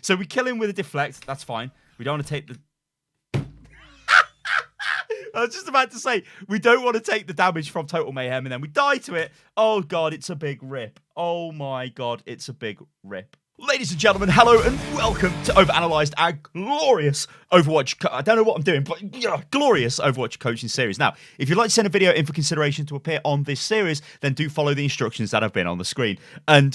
So we kill him with a deflect. That's fine. We don't want to take the... I was just about to say, we don't want to take the damage from Total Mayhem, and then we die to it. Oh, God, it's a big rip. Oh, my God, it's a big rip. Ladies and gentlemen, hello and welcome to OverAnalyzed, our glorious Overwatch... I don't know what I'm doing, but yeah, glorious Overwatch coaching series. Now, if you'd like to send a video in for consideration to appear on this series, then do follow the instructions that have been on the screen. And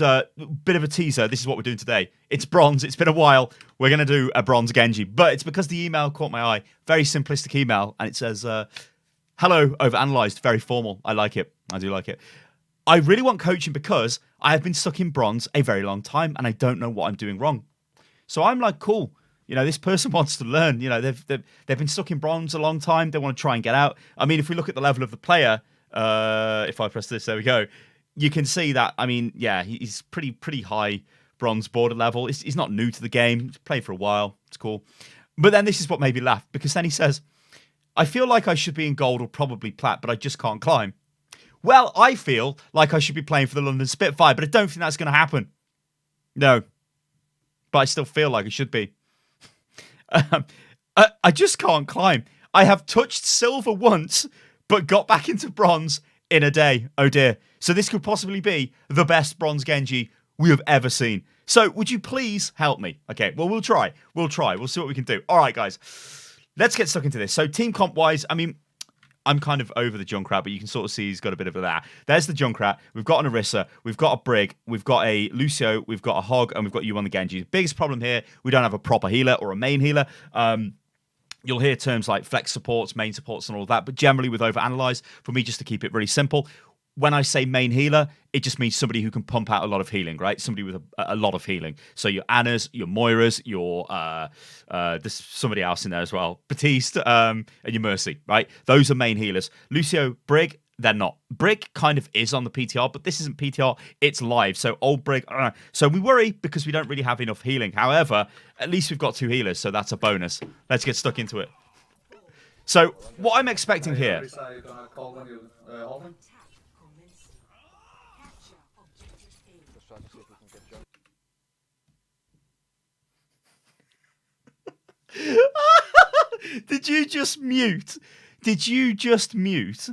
bit of a teaser, this is what we're doing today. It's bronze, it's been a while. We're going to do a Bronze Genji, but it's because the email caught my eye. Very simplistic email, and it says, hello, OverAnalyzed, very formal. I like it. I do like it. I really want coaching because I have been stuck in bronze a very long time and I don't know what I'm doing wrong. So I'm like, cool. You know, this person wants to learn. You know, they've been stuck in bronze a long time. They want to try and get out. I mean, if we look at the level of the player, if I press this, there we go. You can see that. I mean, yeah, he's pretty high bronze border level. He's not new to the game. He's played for a while. It's cool. But then this is what made me laugh, because then he says, I feel like I should be in gold or probably plat, but I just can't climb. Well, I feel like I should be playing for the London Spitfire, but I don't think that's going to happen. No. But I still feel like I should be. I just can't climb. I have touched silver once, but got back into bronze in a day. Oh dear. So this could possibly be the best Bronze Genji we have ever seen. So would you please help me? Okay, well, we'll try. We'll see what we can do. All right, guys. Let's get stuck into this. So team comp-wise, I mean... I'm kind of over the Junkrat, but you can sort of see he's got a bit of that. There's the Junkrat. We've got an Orisa. We've got a Brig. We've got a Lucio. We've got a Hog. And we've got you on the Genji. The biggest problem here, we don't have a proper healer or a main healer. You'll hear terms like flex supports, main supports, and all that. But generally with OverAnalyzed, for me, just to keep it really simple, when I say main healer, it just means somebody who can pump out a lot of healing, right? Somebody with a lot of healing. So your Annas, your Moiras, your there's somebody else in there as well, Batiste, and your Mercy, right? Those are main healers. Lucio, Brig, they're not. Brig kind of is on the PTR, but this isn't PTR, it's live. So old Brig, so we worry because we don't really have enough healing. However, at least we've got 2 healers, so that's a bonus. Let's get stuck into it. So what I'm expecting here... Did you just mute? Did you just mute?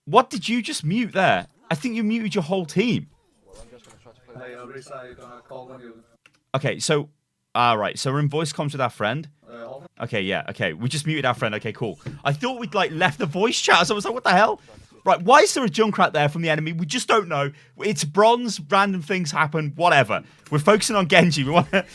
What did you just mute there? I think you muted your whole team. Okay, so right, so we're in voice comms with our friend. Okay, yeah, okay. We just muted our friend. Okay, cool. I thought we'd like left the voice chat, so I was like, what the hell? Right, why is there a Junkrat there from the enemy? We just don't know. It's bronze, random things happen, whatever. We're focusing on Genji. We want to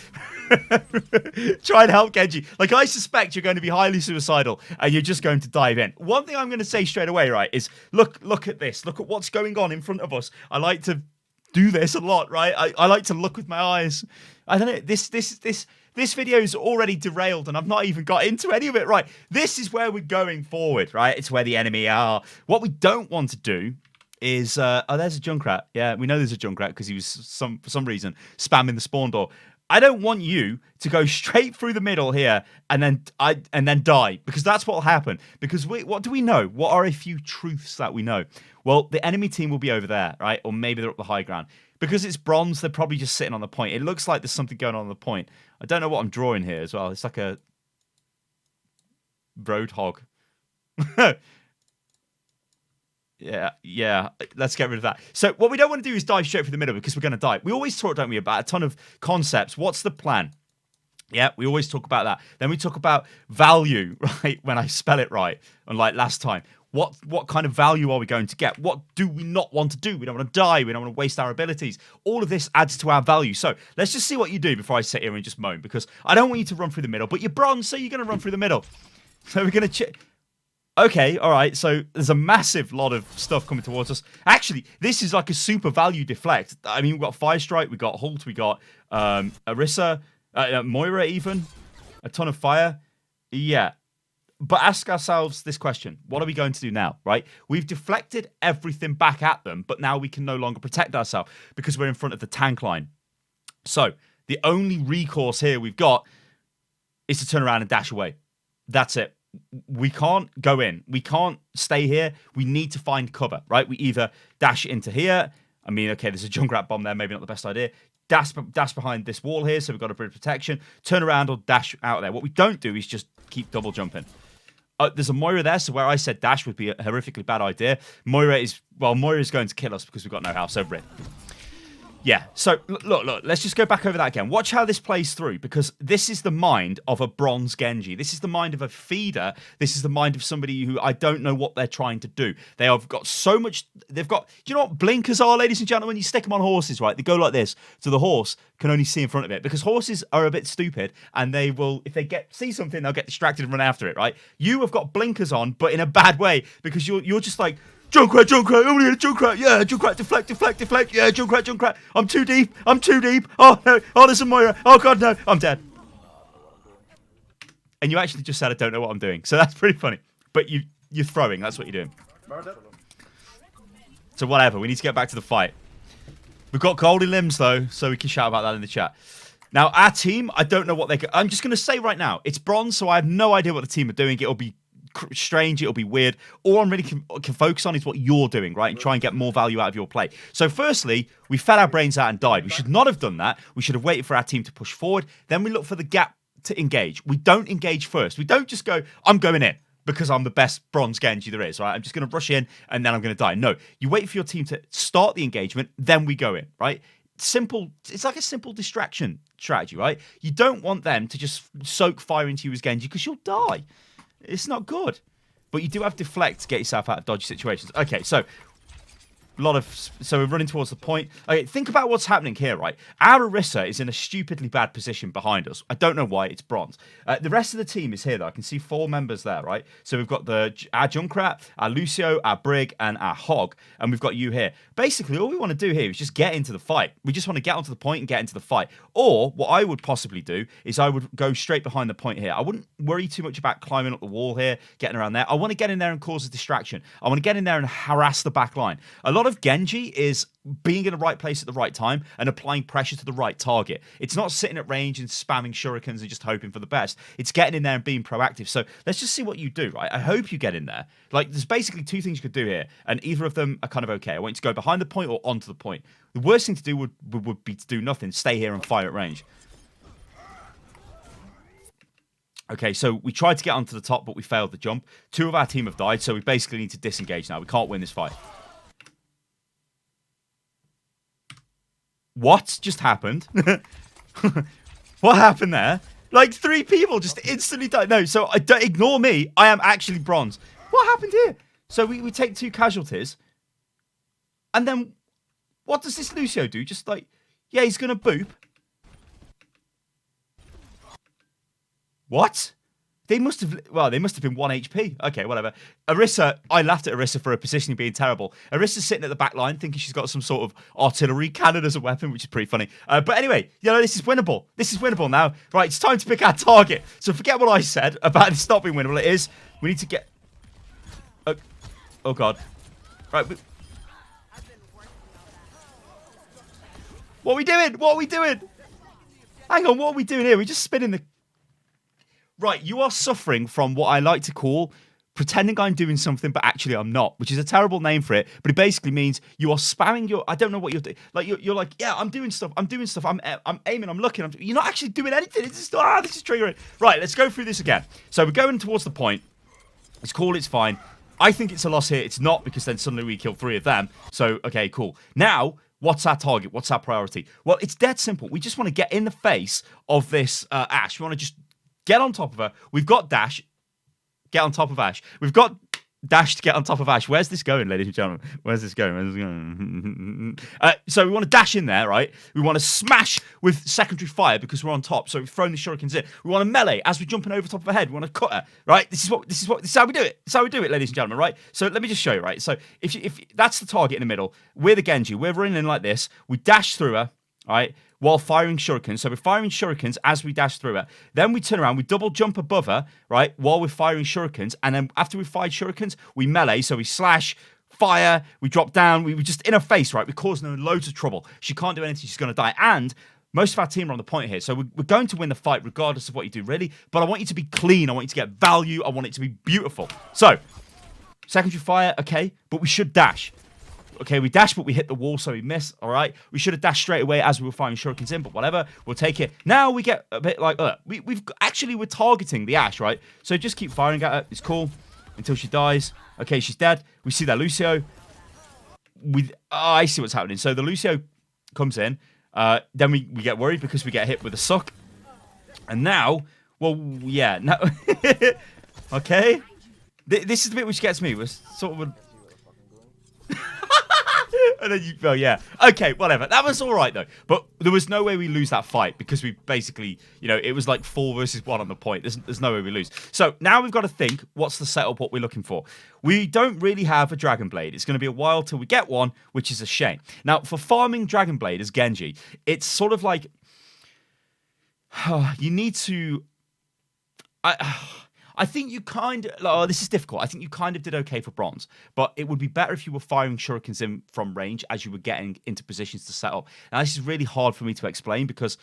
try and help Genji. Like, I suspect you're going to be highly suicidal and you're just going to dive in. One thing I'm going to say straight away, right, is look at this. Look at what's going on in front of us. I like to do this a lot, right? I like to look with my eyes. I don't know, this video is already derailed and I've not even got into any of it. Right, this is where we're going forward, right? It's where the enemy are. What we don't want to do is... oh, there's a Junkrat. Yeah, we know there's a Junkrat because he was, for some reason, spamming the spawn door. I don't want you to go straight through the middle here and then die, because that's what will happen. Because what do we know? What are a few truths that we know? Well, the enemy team will be over there, right? Or maybe they're up the high ground. Because it's bronze, they're probably just sitting on the point. It looks like there's something going on the point. I don't know what I'm drawing here as well. It's like a roadhog. Yeah. Let's get rid of that. So what we don't want to do is dive straight for the middle, because we're going to die. We always talk, don't we, about a ton of concepts. What's the plan? Yeah, we always talk about that. Then we talk about value, right? When I spell it right, unlike last time. What kind of value are we going to get? What do we not want to do? We don't want to die. We don't want to waste our abilities. All of this adds to our value. So let's just see what you do before I sit here and just moan, because I don't want you to run through the middle, but you're bronze, so you're going to run through the middle. So we're going to... Okay, all right, so there's a massive lot of stuff coming towards us. Actually, this is like a super value deflect. I mean, we've got Fire Strike, we got Halt, we got Orisa, Moira even, a ton of fire. Yeah. But ask ourselves this question. What are we going to do now, right? We've deflected everything back at them, but now we can no longer protect ourselves because we're in front of the tank line. So the only recourse here we've got is to turn around and dash away. That's it. We can't go in. We can't stay here. We need to find cover, right? We either dash into here. I mean, okay, there's a Junkrat bomb there. Maybe not the best idea. dash behind this wall here, so we've got a bit of protection. Turn around or dash out of there. What we don't do is just keep double jumping. There's a Moira there, so where I said dash would be a horrifically bad idea. Moira's going to kill us because we've got no health, so rip. Yeah, so look, let's just go back over that again. Watch how this plays through, because this is the mind of a Bronze Genji. This is the mind of a feeder. This is the mind of somebody who I don't know what they're trying to do. They have got so much, they've got, do you know what blinkers are, ladies and gentlemen? You stick them on horses, right? They go like this, so the horse can only see in front of it, because horses are a bit stupid, and they will, if they see something, they'll get distracted and run after it, right? You have got blinkers on, but in a bad way, because you're just like, Junkrat, oh yeah, Junkrat, yeah, Junkrat, deflect, yeah, Junkrat, I'm too deep, oh no, oh there's a Moira, oh god no, I'm dead. And you actually just said I don't know what I'm doing, so that's pretty funny. But you're throwing, that's what you're doing. So whatever, we need to get back to the fight. We've got golden limbs though, so we can shout about that in the chat. Now our team, I don't know what I'm just going to say right now, it's bronze, so I have no idea what the team are doing. It'll be strange, it'll be weird. All I'm really can focus on is what you're doing, right? And try and get more value out of your play. So firstly, we fed our brains out and died. We should not have done that. We should have waited for our team to push forward. Then we look for the gap to engage. We don't engage first. We don't just go, I'm going in because I'm the best Bronze Genji there is, right? I'm just going to rush in and then I'm going to die. No, you wait for your team to start the engagement, then we go in, right? Simple. It's like a simple distraction strategy, right? You don't want them to just soak fire into you as Genji because you'll die. It's not good. But you do have deflect to get yourself out of dodgy situations. Okay, so we're running towards the point. Okay, think about what's happening here, right? Our Orisa is in a stupidly bad position behind us. I don't know why, it's bronze. The rest of the team is here, though. I can see 4 members there, right? So we've got our Junkrat, our Lucio, our Brig, and our Hog, and we've got you here. Basically, all we want to do here is just get into the fight. We just want to get onto the point and get into the fight. Or, what I would possibly do is I would go straight behind the point here. I wouldn't worry too much about climbing up the wall here, getting around there. I want to get in there and cause a distraction. I want to get in there and harass the back line. A lot of Genji is being in the right place at the right time and applying pressure to the right target. It's not sitting at range and spamming shurikens and just hoping for the best. It's getting in there and being proactive. So let's just see what you do, right? I hope you get in there. Like, there's basically 2 things you could do here, and either of them are kind of okay. I want you to go behind the point or onto the point. The worst thing to do would be to do nothing, stay here and fire at range. Okay, so we tried to get onto the top, but we failed the jump. 2 of our team have died, so we basically need to disengage now. We can't win this fight. What just happened? What happened there? Like 3 people just instantly died. No, so don't ignore me. I am actually bronze. What happened here? So we take 2 casualties. And then what does this Lucio do? Just like, yeah, he's going to boop. What? They must have been 1 HP. Okay, whatever. Orisa, I laughed at Orisa for her positioning being terrible. Orisa's sitting at the back line thinking she's got some sort of artillery cannon as a weapon, which is pretty funny. But anyway, this is winnable. This is winnable now. Right, it's time to pick our target. So forget what I said about this not being winnable. It is. We need to get... Oh God. Right. What are we doing? What are we doing? Hang on, what are we doing here? We're just spinning the... Right, you are suffering from what I like to call pretending I'm doing something, but actually I'm not, which is a terrible name for it. But it basically means you are spamming your... I don't know what you're doing. Like, you're like, yeah, I'm doing stuff. I'm aiming. I'm looking. You're not actually doing anything. It's just, this is triggering. Right, let's go through this again. So we're going towards the point. It's cool. It's fine. I think it's a loss here. It's not, because then suddenly we kill 3 of them. So, okay, cool. Now... what's our target? What's our priority? Well, it's dead simple. We just want to get in the face of this Ashe. We want to just get on top of her. We've got dash. Get on top of Ashe. We've got dash to get on top of Ashe. Where's this going, ladies and gentlemen? Where's this going? Where's this going? So we want to dash in there, right? We want to smash with secondary fire because we're on top. So we've thrown the shurikens in. We want to melee as we're jumping over top of her head. We want to cut her, right? This is how we do it. This is how we do it, ladies and gentlemen, right? So let me just show you, right? So if that's the target in the middle, we're the Genji. We're running in like this. We dash through her, right? While firing shurikens. So we're firing shurikens as we dash through it. Then we turn around, we double jump above her, right? While we're firing shurikens. And then after we've fired shurikens, we melee. So we slash, fire, we drop down, we just in her face, right? We're causing her loads of trouble. She can't do anything, she's going to die. And most of our team are on the point here. So we're going to win the fight regardless of what you do, really. But I want you to be clean. I want you to get value. I want it to be beautiful. So, secondary fire, okay. But we should dash. Okay, we dashed, but we hit the wall, so we missed. All right, we should have dashed straight away as we were firing shurikens in, but whatever. We'll take it. Now we get a bit like, we're targeting the Ashe, right? So just keep firing at her. It's cool until she dies. Okay, she's dead. We see that Lucio. I see what's happening. So the Lucio comes in. Then we get worried because we get hit with a suck. And now, well, yeah, now, okay. This is the bit which gets me. We're sort of. And then well, yeah. Okay, whatever. That was all right, though. But there was no way we lose that fight because we basically, it was like 4 versus 1 on the point. There's no way we lose. So now we've got to think, what's the setup, what we're looking for? We don't really have a Dragon Blade. It's going to be a while till we get one, which is a shame. Now, for farming Dragon Blade as Genji, it's sort of like, you need to... I think you kind of... Oh, this is difficult. I think you kind of did okay for bronze. But it would be better if you were firing shurikens in from range as you were getting into positions to set up. Now, this is really hard for me to explain because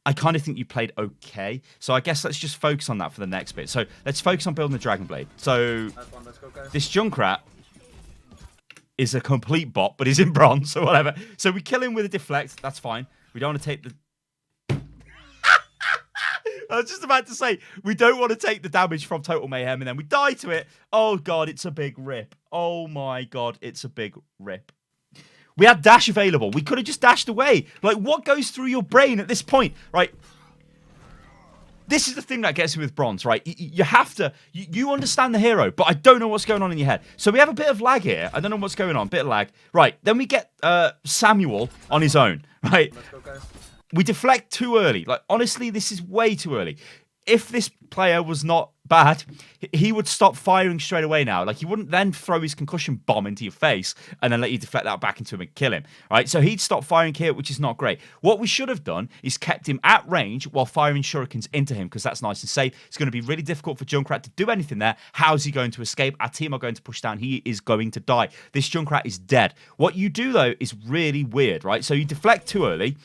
I kind of think you played okay. So I guess let's just focus on that for the next bit. So let's focus on building the Dragon Blade. So Let's go, guys. This Junkrat is a complete bot, but he's in bronze or whatever. So we kill him with a deflect. That's fine. We don't want to take the... I was just about to say, we don't want to take the damage from Total Mayhem, and then we die to it. Oh, God, it's a big rip. Oh, my God, it's a big rip. We had dash available. We could have just dashed away. Like, what goes through your brain at this point, right? This is the thing that gets me with bronze, right? You have to... You understand the hero, but I don't know what's going on in your head. So we have a bit of lag here. I don't know what's going on. Bit of lag. Right, then we get Samuel on his own, right? Let's go, guys. We deflect too early. Like, honestly, this is way too early. If this player was not bad, he would stop firing straight away now. Like, he wouldn't then throw his concussion bomb into your face and then let you deflect that back into him and kill him, right? So he'd stop firing here, which is not great. What we should have done is kept him at range while firing shurikens into him because that's nice and safe. It's going to be really difficult for Junkrat to do anything there. How's he going to escape? Our team are going to push down. He is going to die. This Junkrat is dead. What you do, though, is really weird, right? So you deflect too early.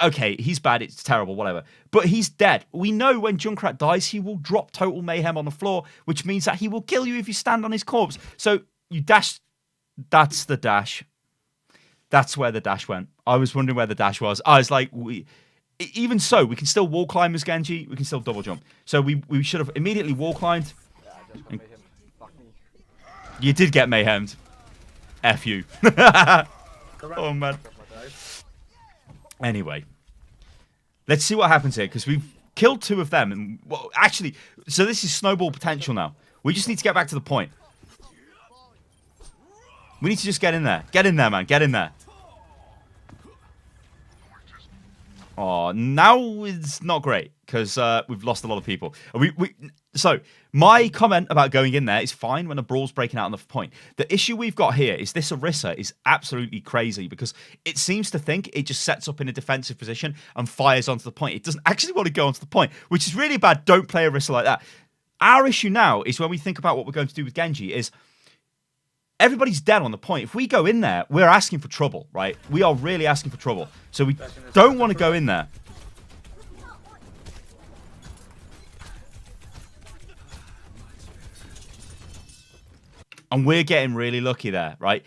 Okay, he's bad, it's terrible, whatever. But he's dead. We know when Junkrat dies, he will drop Total Mayhem on the floor, which means that he will kill you if you stand on his corpse. So you dash. That's the dash. That's where the dash went. I was wondering where the dash was. I was like, even so, we can still wall climb as Genji. We can still double jump. So we should have immediately wall climbed. Yeah, I just got mayhem. Fuck me. You did get mayhemmed. F you. Oh, man. Anyway, let's see what happens here, because we've killed 2 of them. And, well, actually, so this is snowball potential now. We just need to get back to the point. We need to just get in there. Get in there, man. Get in there. Oh, now it's not great, because we've lost a lot of people. So, my comment about going in there is fine when a brawl's breaking out on the point. The issue we've got here is this Orisa is absolutely crazy, because it seems to think it just sets up in a defensive position and fires onto the point. It doesn't actually want to go onto the point, which is really bad. Don't play Orisa like that. Our issue now is when we think about what we're going to do with Genji is... Everybody's dead on the point. If we go in there, we're asking for trouble, right? We are really asking for trouble. So we don't want to go in there. And we're getting really lucky there, right?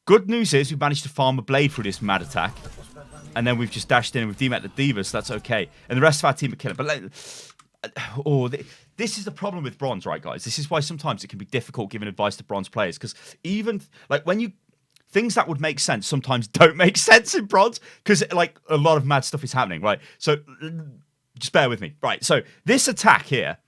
Good news is we managed to farm a blade through this mad attack. And then we've just dashed in and we've demet the D.Va, so that's okay. And the rest of our team are killing. But this is the problem with bronze, right, guys? This is why sometimes it can be difficult giving advice to bronze players, because even like when you things that would make sense sometimes don't make sense in bronze, because like a lot of mad stuff is happening, right? So just bear with me, right? So this attack here,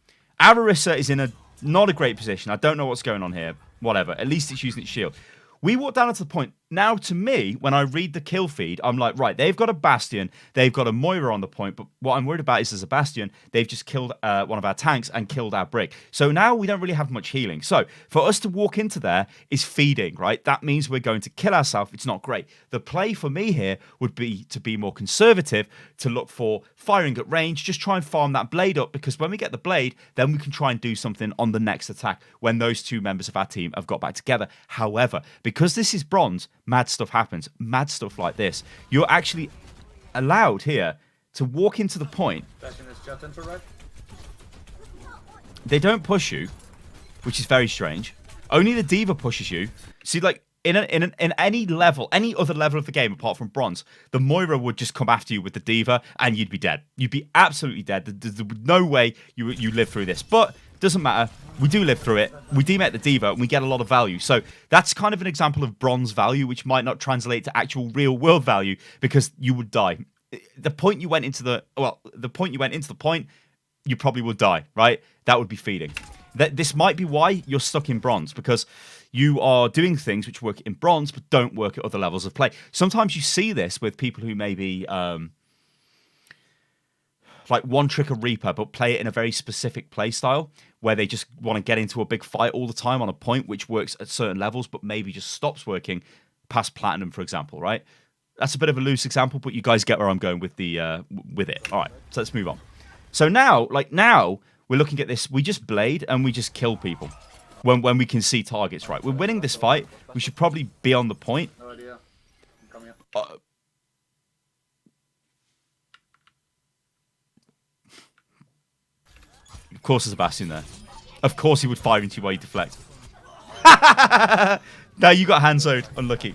Orisa is in a not a great position. I don't know what's going on here. Whatever. At least it's using its shield. We walk down to the point. Now, to me, when I read the kill feed, I'm like, right, they've got a Bastion, they've got a Moira on the point, but what I'm worried about is as a Bastion, they've just killed one of our tanks and killed our Brig. So now we don't really have much healing. So for us to walk into there is feeding, right? That means we're going to kill ourselves. It's not great. The play for me here would be to be more conservative, to look for firing at range, just try and farm that blade up, because when we get the blade, then we can try and do something on the next attack when those 2 members of our team have got back together. However, because this is bronze, mad stuff happens. Mad stuff like this. You're actually allowed here to walk into the point. They don't push you, which is very strange. Only the D.Va pushes you. See, like, in any level, any other level of the game apart from bronze, the Moira would just come after you with the Diva, and you'd be dead. You'd be absolutely dead. There's no way you live through this. But doesn't matter. We do live through it. We demate the Diva, and we get a lot of value. So that's kind of an example of bronze value, which might not translate to actual real world value because you would die. The point you went into the point, you probably would die, right? That would be feeding. This might be why you're stuck in bronze, because you are doing things which work in bronze but don't work at other levels of play. Sometimes you see this with people who maybe like one trick a Reaper but play it in a very specific play style where they just want to get into a big fight all the time on a point which works at certain levels but maybe just stops working past platinum, for example, right? That's a bit of a loose example, but you guys get where I'm going with the with it. All right, so let's move on. So now we're looking at this. We just blade and we just kill people when we can see targets, right? We're winning this fight. We should probably be on the point. No idea. Come here. Of course there's a Bastion there. Of course he would fire into you while you deflect. No, you got hand-sewed. Unlucky.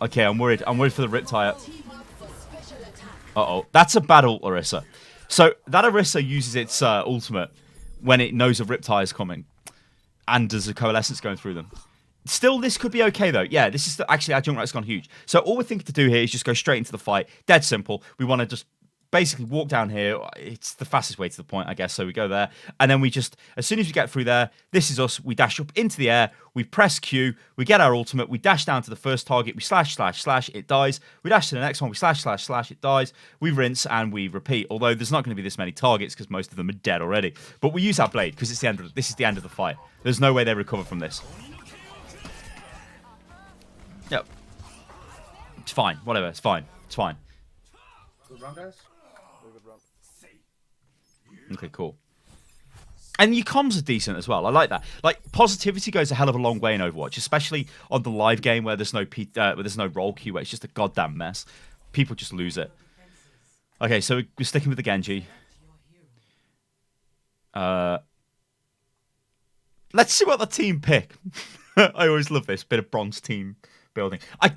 Okay, I'm worried. I'm worried for the Riptire. Uh-oh. That's a bad ult, Orisa. So that Orisa uses its ultimate when it knows a Riptire is coming. And there's a Coalescence going through them. Still, this could be okay, though. Yeah, this is actually, our Junkrat's gone huge. So all we're thinking to do here is just go straight into the fight. Dead simple. We want to just basically walk down here. It's the fastest way to the point, I guess. So we go there. And then we just, as soon as we get through there, this is us. We dash up into the air. We press Q. We get our ultimate. We dash down to the first target. We slash, slash, slash. It dies. We dash to the next one. We slash, slash, slash. It dies. We rinse and we repeat. Although there's not going to be this many targets because most of them are dead already. But we use our blade because this is the end of the fight. There's no way they recover from this. Yep. It's fine. Whatever. It's fine. It's fine. Good run, guys. Very good run. Okay, cool. And your comms are decent as well. I like that. Like, positivity goes a hell of a long way in Overwatch, especially on the live game where there's no role queue, where it's just a goddamn mess. People just lose it. Okay, so we're sticking with the Genji. Let's see what the team pick. I always love this bit of bronze team building. I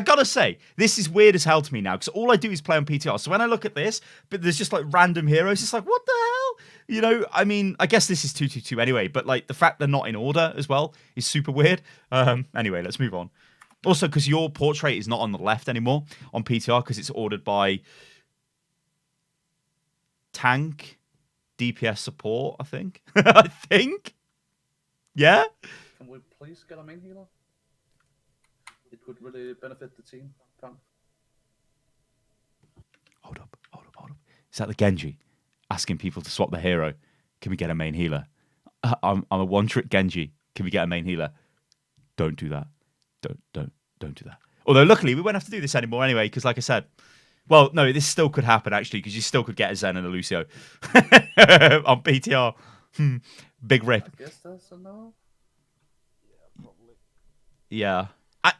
gotta say, this is weird as hell to me now because all I do is play on PTR. So when I look at this, but there's just like random heroes, it's like, what the hell? You know, I mean, I guess this is 2-2-2 anyway, but like the fact they're not in order as well is super weird. Anyway, let's move on. Also, because your portrait is not on the left anymore on PTR because it's ordered by tank, DPS support, I think. I think. Yeah? Can we please get a main healer? It would really benefit the team. Come. Hold up. Is that the Genji? Asking people to swap the hero. Can we get a main healer? I'm a one-trick Genji. Can we get a main healer? Don't do that. Don't do that. Although, luckily, we won't have to do this anymore anyway, because like I said, well, no, this still could happen, actually, because you still could get a Zen and a Lucio on BTR. Big rip. I guess that's a no. Yeah, probably. Yeah.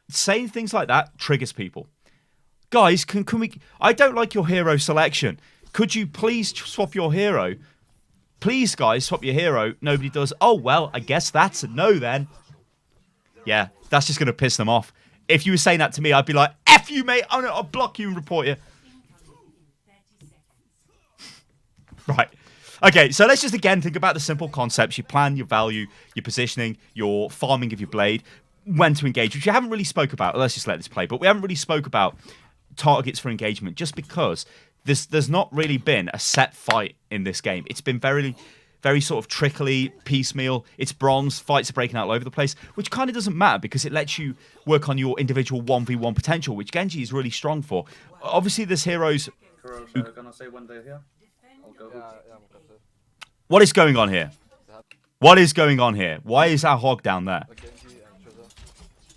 Saying things like that triggers people. Guys, can we... I don't like your hero selection. Could you please swap your hero? Please, guys, swap your hero. Nobody does. Oh, well, I guess that's a no then. Yeah, that's just going to piss them off. If you were saying that to me, I'd be like, F you, mate. I'll block you and report you. Right. Okay, so let's just again think about the simple concepts. Your plan, your value, your positioning, your farming of your blade, when to engage, which you haven't really spoke about. Let's just let this play. But we haven't really spoke about targets for engagement just because there's not really been a set fight in this game. It's been very, very sort of trickly, piecemeal. It's bronze. Fights are breaking out all over the place, which kind of doesn't matter because it lets you work on your individual 1v1 potential, which Genji is really strong for. Obviously, there's heroes... Kuros, are gonna say when they're here? I'll go. What is going on here? What is going on here? Why is our hog down there?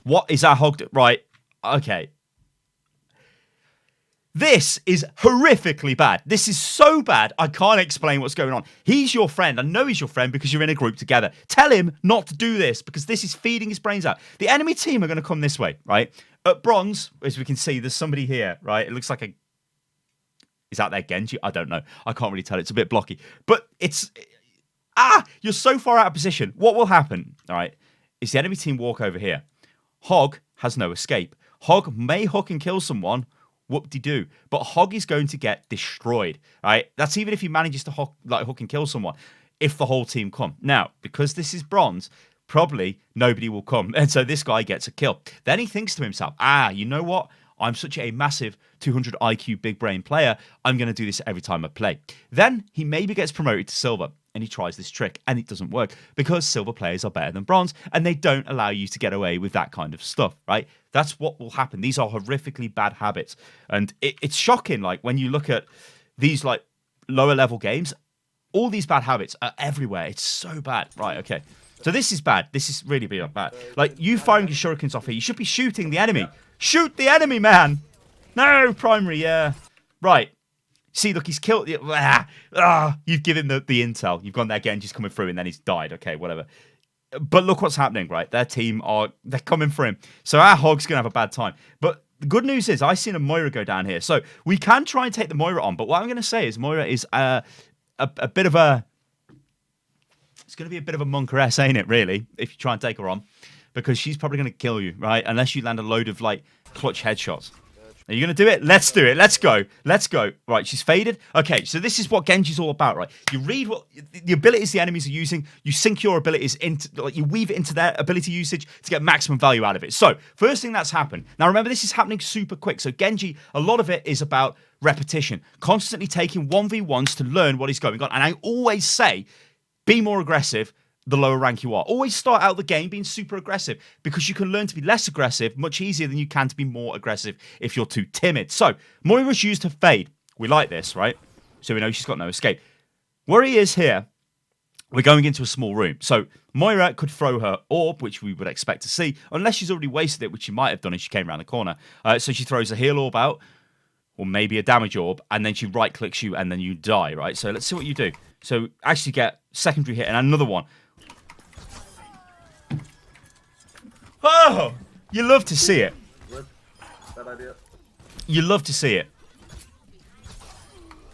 What is our hog... Right. Okay. This is horrifically bad. This is so bad, I can't explain what's going on. He's your friend. I know he's your friend because you're in a group together. Tell him not to do this because this is feeding his brains out. The enemy team are going to come this way, right? At bronze, as we can see, there's somebody here, right? It looks like a... Is that their Genji? I don't know. I can't really tell. It's a bit blocky. But it's... You're so far out of position. What will happen, all right, is the enemy team walk over here. Hog has no escape. Hog may hook and kill someone, whoop-de-doo. But Hog is going to get destroyed, right? That's even if he manages to hook and kill someone, if the whole team come. Now, because this is bronze, probably nobody will come. And so this guy gets a kill. Then he thinks to himself, you know what? I'm such a massive 200 IQ big brain player. I'm going to do this every time I play. Then he maybe gets promoted to silver and he tries this trick and it doesn't work because silver players are better than bronze and they don't allow you to get away with that kind of stuff, right? That's what will happen. These are horrifically bad habits. And it's shocking, like, when you look at these, like, lower level games, all these bad habits are everywhere. It's so bad. Right, okay. So this is bad. This is really bad. Like, you firing your shurikens off here, you should be shooting the enemy. Shoot the enemy, man! No, primary, yeah. Right. See, look, he's killed. You've given the intel. You've gone there, Genji's coming through, and then he's died. Okay, whatever. But look what's happening, right? Their team they're coming for him. So our Hog's going to have a bad time. But the good news is I seen a Moira go down here. So we can try and take the Moira on. But what I'm going to say is Moira is a bit of a... It's going to be a bit of a monkeress, ain't it, really, if you try and take her on. Because she's probably going to kill you, right? Unless you land a load of, like, clutch headshots. Are you going to do it? Let's do it. Let's go. Let's go. Right, she's faded. Okay, so this is what Genji's all about, right? You read what the abilities the enemies are using. You sync your abilities into, like, you weave it into their ability usage to get maximum value out of it. So, first thing that's happened. Now, remember, this is happening super quick. So, Genji, a lot of it is about repetition. Constantly taking 1v1s to learn what is going on. And I always say, be more aggressive the lower rank you are. Always start out the game being super aggressive because you can learn to be less aggressive much easier than you can to be more aggressive if you're too timid. So, Moira's used her fade. We like this, right? So we know she's got no escape. Where he is here, we're going into a small room. So, Moira could throw her orb, which we would expect to see, unless she's already wasted it, which she might have done if she came around the corner. So she throws a heal orb out, or maybe a damage orb, and then she right-clicks you, and then you die, right? So let's see what you do. So actually get secondary hit and another one. Oh, you love to see it. Bad idea. You love to see it.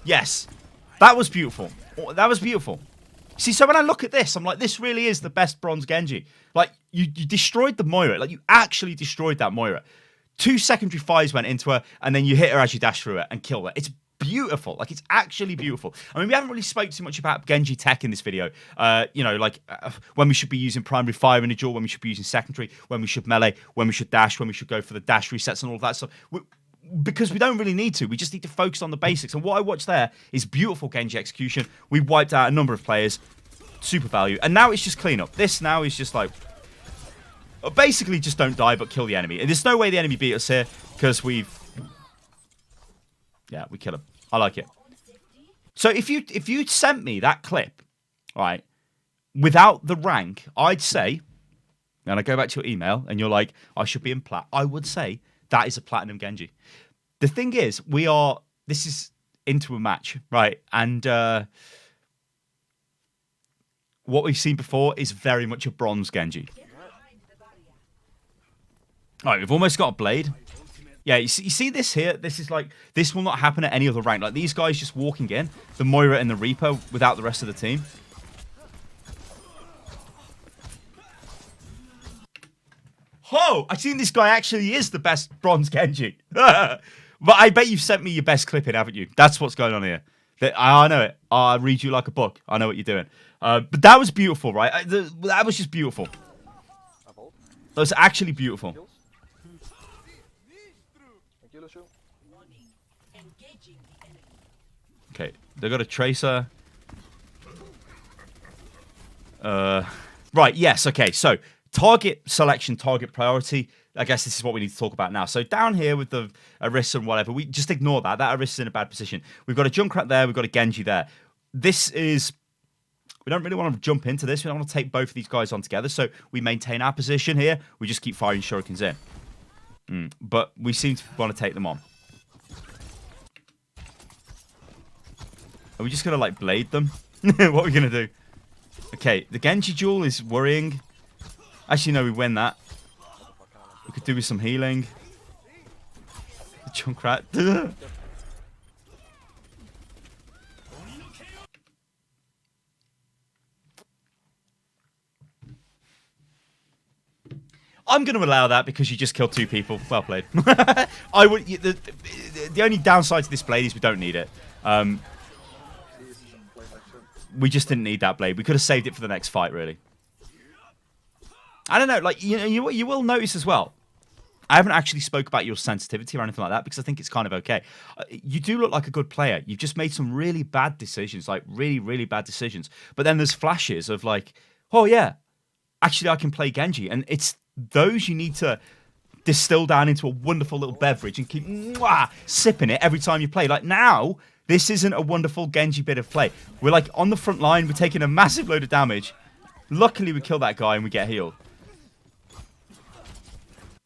Yes, that was beautiful. That was beautiful. See, so when I look at this, I'm like, this really is the best Bronze Genji. Like, you destroyed the Moira. Like, you actually destroyed that Moira. 2 secondary fires went into her, and then you hit her as you dash through it and kill her. It's beautiful. Like, it's actually beautiful. I mean, we haven't really spoke too much about Genji tech in this video. When we should be using primary fire in a duel, when we should be using secondary, when we should melee, when we should dash, when we should go for the dash resets and all of that stuff. Because we don't really need to. We just need to focus on the basics. And what I watched there is beautiful Genji execution. We wiped out a number of players. Super value. And now it's just cleanup. This now is just like... basically, just don't die, but kill the enemy. And there's no way the enemy beat us here, because we've... Yeah, we kill him. I like it. So if you'd sent me that clip, right, without the rank, I'd say, and I go back to your email, and you're like, I should be in plat. I would say that is a platinum Genji. The thing is, this is into a match, right? And what we've seen before is very much a bronze Genji. All right, we've almost got a blade. Yeah, you see this here? This is like, this will not happen at any other rank. Like, these guys just walking in, the Moira and the Reaper without the rest of the team. Oh, I think this guy actually is the best Bronze Genji. But I bet you've sent me your best clip in, haven't you? That's what's going on here. I know it. I read you like a book. I know what you're doing. But that was beautiful, right? That was just beautiful. That was actually beautiful. Okay, they got a tracer. Right, yes, okay, so target selection, target priority. I guess this is what we need to talk about now. So down here with the Arissa and whatever, we just ignore that. That Arissa's in a bad position. We've got a Junkrat there, we've got a Genji there. This is... We don't really want to jump into this. We don't want to take both of these guys on together. So we maintain our position here. We just keep firing shurikens in. But we seem to want to take them on. Are we just going to, like, blade them? What are we going to do? Okay, the Genji duel is worrying. Actually, no, we win that. We could do with some healing. The Junkrat. I'm going to allow that because you just killed 2 people. Well played. I would. The only downside to this blade is we don't need it. We just didn't need that blade. We could have saved it for the next fight, really. I don't know. Like you will notice as well. I haven't actually spoke about your sensitivity or anything like that because I think it's kind of okay. You do look like a good player. You've just made some really bad decisions, like really, really bad decisions. But then there's flashes of like, oh yeah, actually I can play Genji. And it's those you need to distill down into a wonderful little beverage and keep sipping it every time you play. Like now, this isn't a wonderful Genji bit of play. We're like on the front line. We're taking a massive load of damage. Luckily, we kill that guy and we get healed.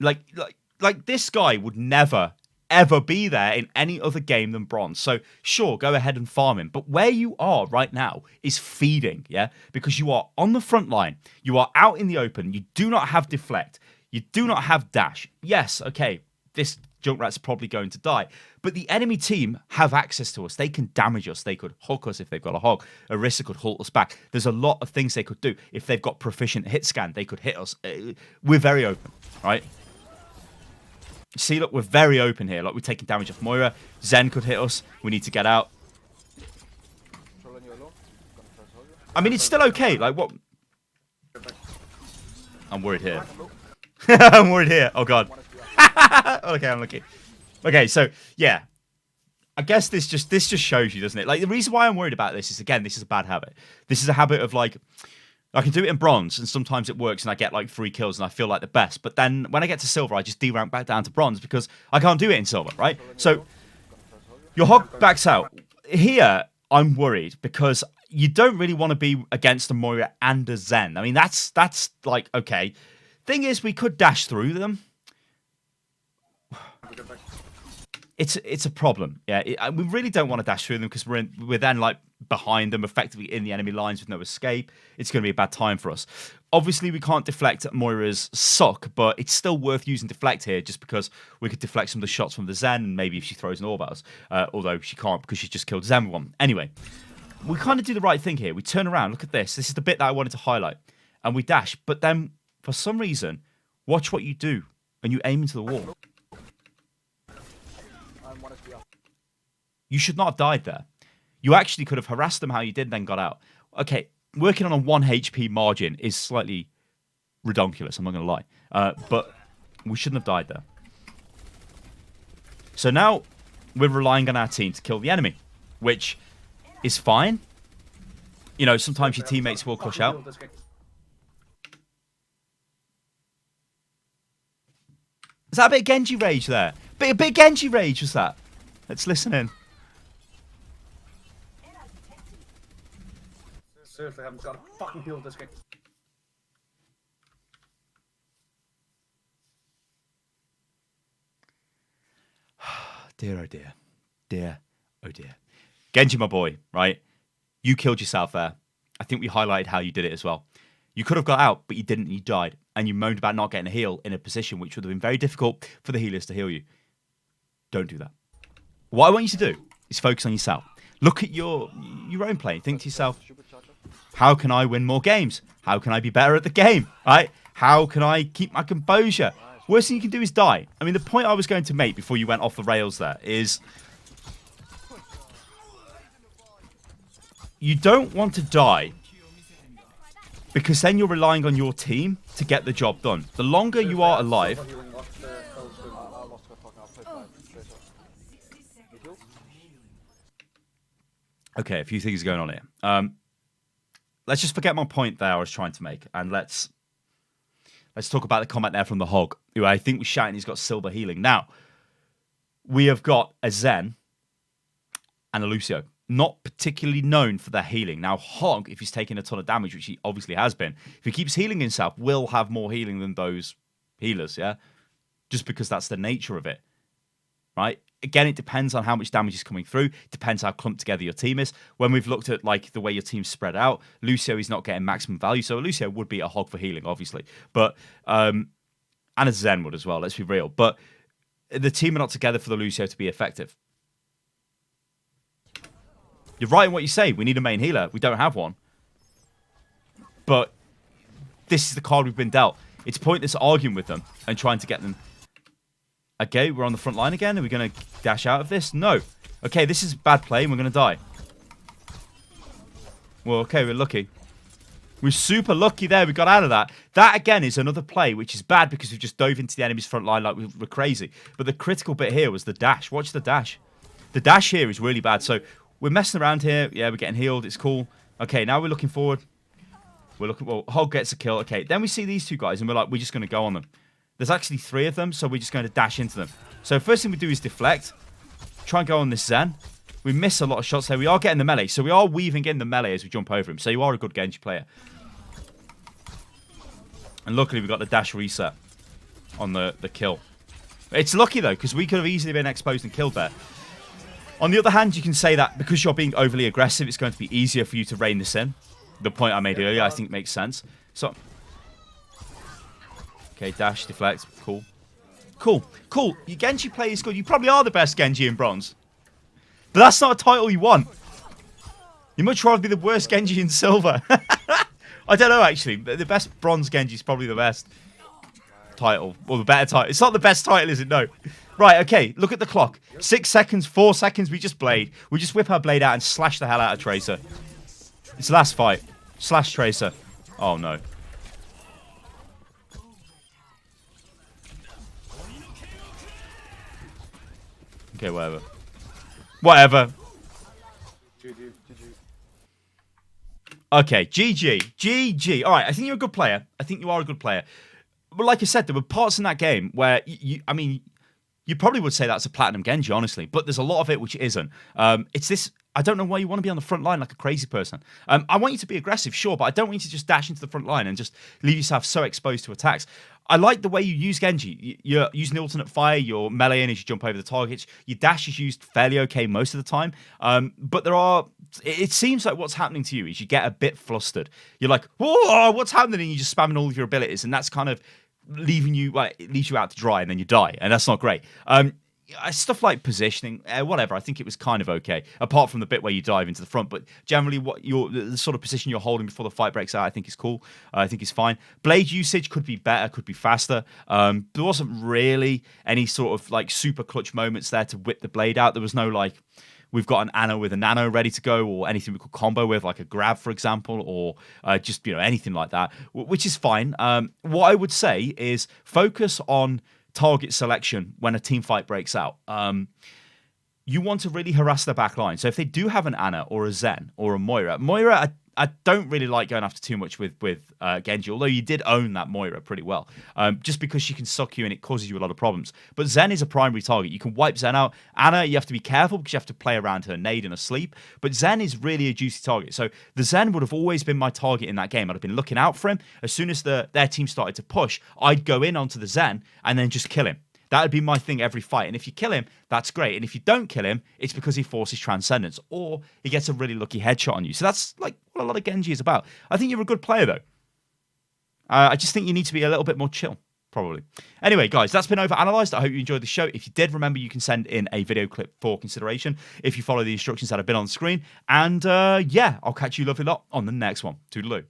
Like this guy would never, ever be there in any other game than Bronze. So sure, go ahead and farm him. But where you are right now is feeding, yeah? Because you are on the front line. You are out in the open. You do not have deflect. You do not have dash. Yes, okay, this Junkrat's probably going to die. But the enemy team have access to us. They can damage us. They could hook us if they've got a hog. Orisa could halt us back. There's a lot of things they could do. If they've got proficient hit scan, they could hit us. We're very open, right? See, look, we're very open here. Like, we're taking damage off Moira. Zen could hit us. We need to get out. I mean, it's still okay. Like, what? I'm worried here. I'm worried here. Oh, God. Okay, I'm lucky. Okay, so, yeah. I guess this just shows you, doesn't it? Like, the reason why I'm worried about this is, again, this is a bad habit. This is a habit of, like... I can do it in Bronze, and sometimes it works, and I get like 3 kills, and I feel like the best. But then when I get to Silver, I just de-rank back down to Bronze because I can't do it in Silver, right? So your hog backs out. Here, I'm worried because you don't really want to be against a Moira and a Zen. I mean, that's like, okay. Thing is, we could dash through them. It's a problem, yeah. We really don't want to dash through them because we're then like behind them, effectively in the enemy lines with no escape. It's going to be a bad time for us. Obviously, we can't deflect Moira's suck, but it's still worth using deflect here just because we could deflect some of the shots from the Zen, and maybe if she throws an orb at us, although she can't because she's just killed Zen with one. Anyway, we kind of do the right thing here. We turn around, look at this. This is the bit that I wanted to highlight, and we dash. But then, for some reason, watch what you do, and you aim into the wall. You should not have died there. You actually could have harassed them how you did, then got out. Okay, working on a 1 HP margin is slightly redonkulous, I'm not going to lie. But we shouldn't have died there. So now we're relying on our team to kill the enemy, which is fine. You know, sometimes your teammates will push out. Is that a bit of Genji rage there? A bit of Genji rage was that? Let's listen in. Seriously, I haven't got a fucking heal this game. Dear, oh dear. Dear, oh dear. Genji, my boy, right? You killed yourself there. I think we highlighted how you did it as well. You could have got out, but you didn't. You died. And you moaned about not getting a heal in a position which would have been very difficult for the healers to heal you. Don't do that. What I want you to do is focus on yourself. Look at your own play. Think to yourself, how can I win more games? How can I be better at the game? Right? How can I keep my composure? Worst thing you can do is die. I mean, the point I was going to make before you went off the rails there is you don't want to die because then you're relying on your team to get the job done. The longer you are alive... Okay, a few things going on here. Let's just forget my point there I was trying to make, and let's talk about the comment there from the Hog, who I think was shouting he's got silver healing. Now, we have got a Zen and a Lucio, not particularly known for their healing. Now, Hog, if he's taking a ton of damage, which he obviously has been, if he keeps healing himself, will have more healing than those healers, yeah? Just because that's the nature of it, right? Again, it depends on how much damage is coming through. It depends how clumped together your team is. When we've looked at like the way your team's spread out, Lucio is not getting maximum value. So Lucio would be a hog for healing, obviously. But and a Zen would as well, let's be real. But the team are not together for the Lucio to be effective. You're right in what you say. We need a main healer. We don't have one. But this is the card we've been dealt. it's pointless arguing with them and trying to get them. Okay, we're on the front line again. Are we going to dash out of this? No. Okay, this is bad play and we're going to die. Well, okay, we're lucky. We're super lucky there. We got out of that. That, again, is another play, which is bad because we've just dove into the enemy's front line like we're crazy. But the critical bit here was the dash. Watch the dash. The dash here is really bad. So we're messing around here. Yeah, we're getting healed. It's cool. Okay, now we're looking forward. We're looking... Well, Hog gets a kill. Okay, then we see these two guys, and we're like, we're just going to go on them. There's actually 3 of them, so we're just going to dash into them. So first thing we do is deflect. Try and go on this Zen. We miss a lot of shots there. We are getting the melee, so we are weaving in the melee as we jump over him. So you are a good Genji player. And luckily, we got the dash reset on the kill. It's lucky, though, because we could have easily been exposed and killed there. On the other hand, you can say that because you're being overly aggressive, it's going to be easier for you to rein this in. The point I made earlier, I think, makes sense. So, okay, dash, deflect, cool. Cool. Your Genji play is good. You probably are the best Genji in Bronze. But that's not a title you want. You'd much rather be the worst Genji in Silver. I don't know, actually. The best Bronze Genji is probably the best title. Or the better title. It's not the best title, is it? No. Right, okay. Look at the clock. 6 seconds, 4 seconds. We just blade. We just whip our blade out and slash the hell out of Tracer. It's the last fight. Slash Tracer. Oh, no. Okay, whatever. Whatever. GG. Okay, GG. All right, I think you're a good player. I think you are a good player. But like I said, there were parts in that game where, I mean, you probably would say that's a Platinum Genji, honestly. But there's a lot of it which isn't. It's this... I don't know why you want to be on the front line like a crazy person. I want you to be aggressive, sure, but I don't want you to just dash into the front line and just leave yourself so exposed to attacks. I like the way you use Genji. You're using the alternate fire, you're meleeing as you jump over the targets. Your dash is used fairly okay most of the time. But there are... It seems like what's happening to you is you get a bit flustered. You're like, whoa, what's happening? And you're just spamming all of your abilities. And that's kind of leaving you... Well, it leaves you out to dry and then you die. And that's not great. Stuff like positioning, whatever, I think it was kind of okay, apart from the bit where you dive into the front. But generally, the sort of position you're holding before the fight breaks out, I think is cool. I think it's fine. Blade usage could be better, could be faster. There wasn't really any sort of like super clutch moments there to whip the blade out. There was no like, we've got an Anna with a Nano ready to go, or anything we could combo with, like a grab, for example, or just anything like that, which is fine. What I would say is focus on target selection when a team fight breaks out. You want to really harass their back line. So if they do have an Anna or a Zen or a Moira, I don't really like going after too much with Genji, although you did own that Moira pretty well, just because she can suck you and it causes you a lot of problems. But Zen is a primary target. You can wipe Zen out. Anna, you have to be careful because you have to play around her nade and her sleep. But Zen is really a juicy target. So the Zen would have always been my target in that game. I'd have been looking out for him. As soon as their team started to push, I'd go in onto the Zen and then just kill him. That would be my thing every fight. And if you kill him, that's great. And if you don't kill him, it's because he forces Transcendence or he gets a really lucky headshot on you. So that's like what a lot of Genji is about. I think you're a good player, though. I just think you need to be a little bit more chill, probably. Anyway, guys, that's been OverAnalyzed. I hope you enjoyed the show. If you did, remember you can send in a video clip for consideration if you follow the instructions that have been on the screen. And yeah, I'll catch you lovely lot on the next one. Toodaloo.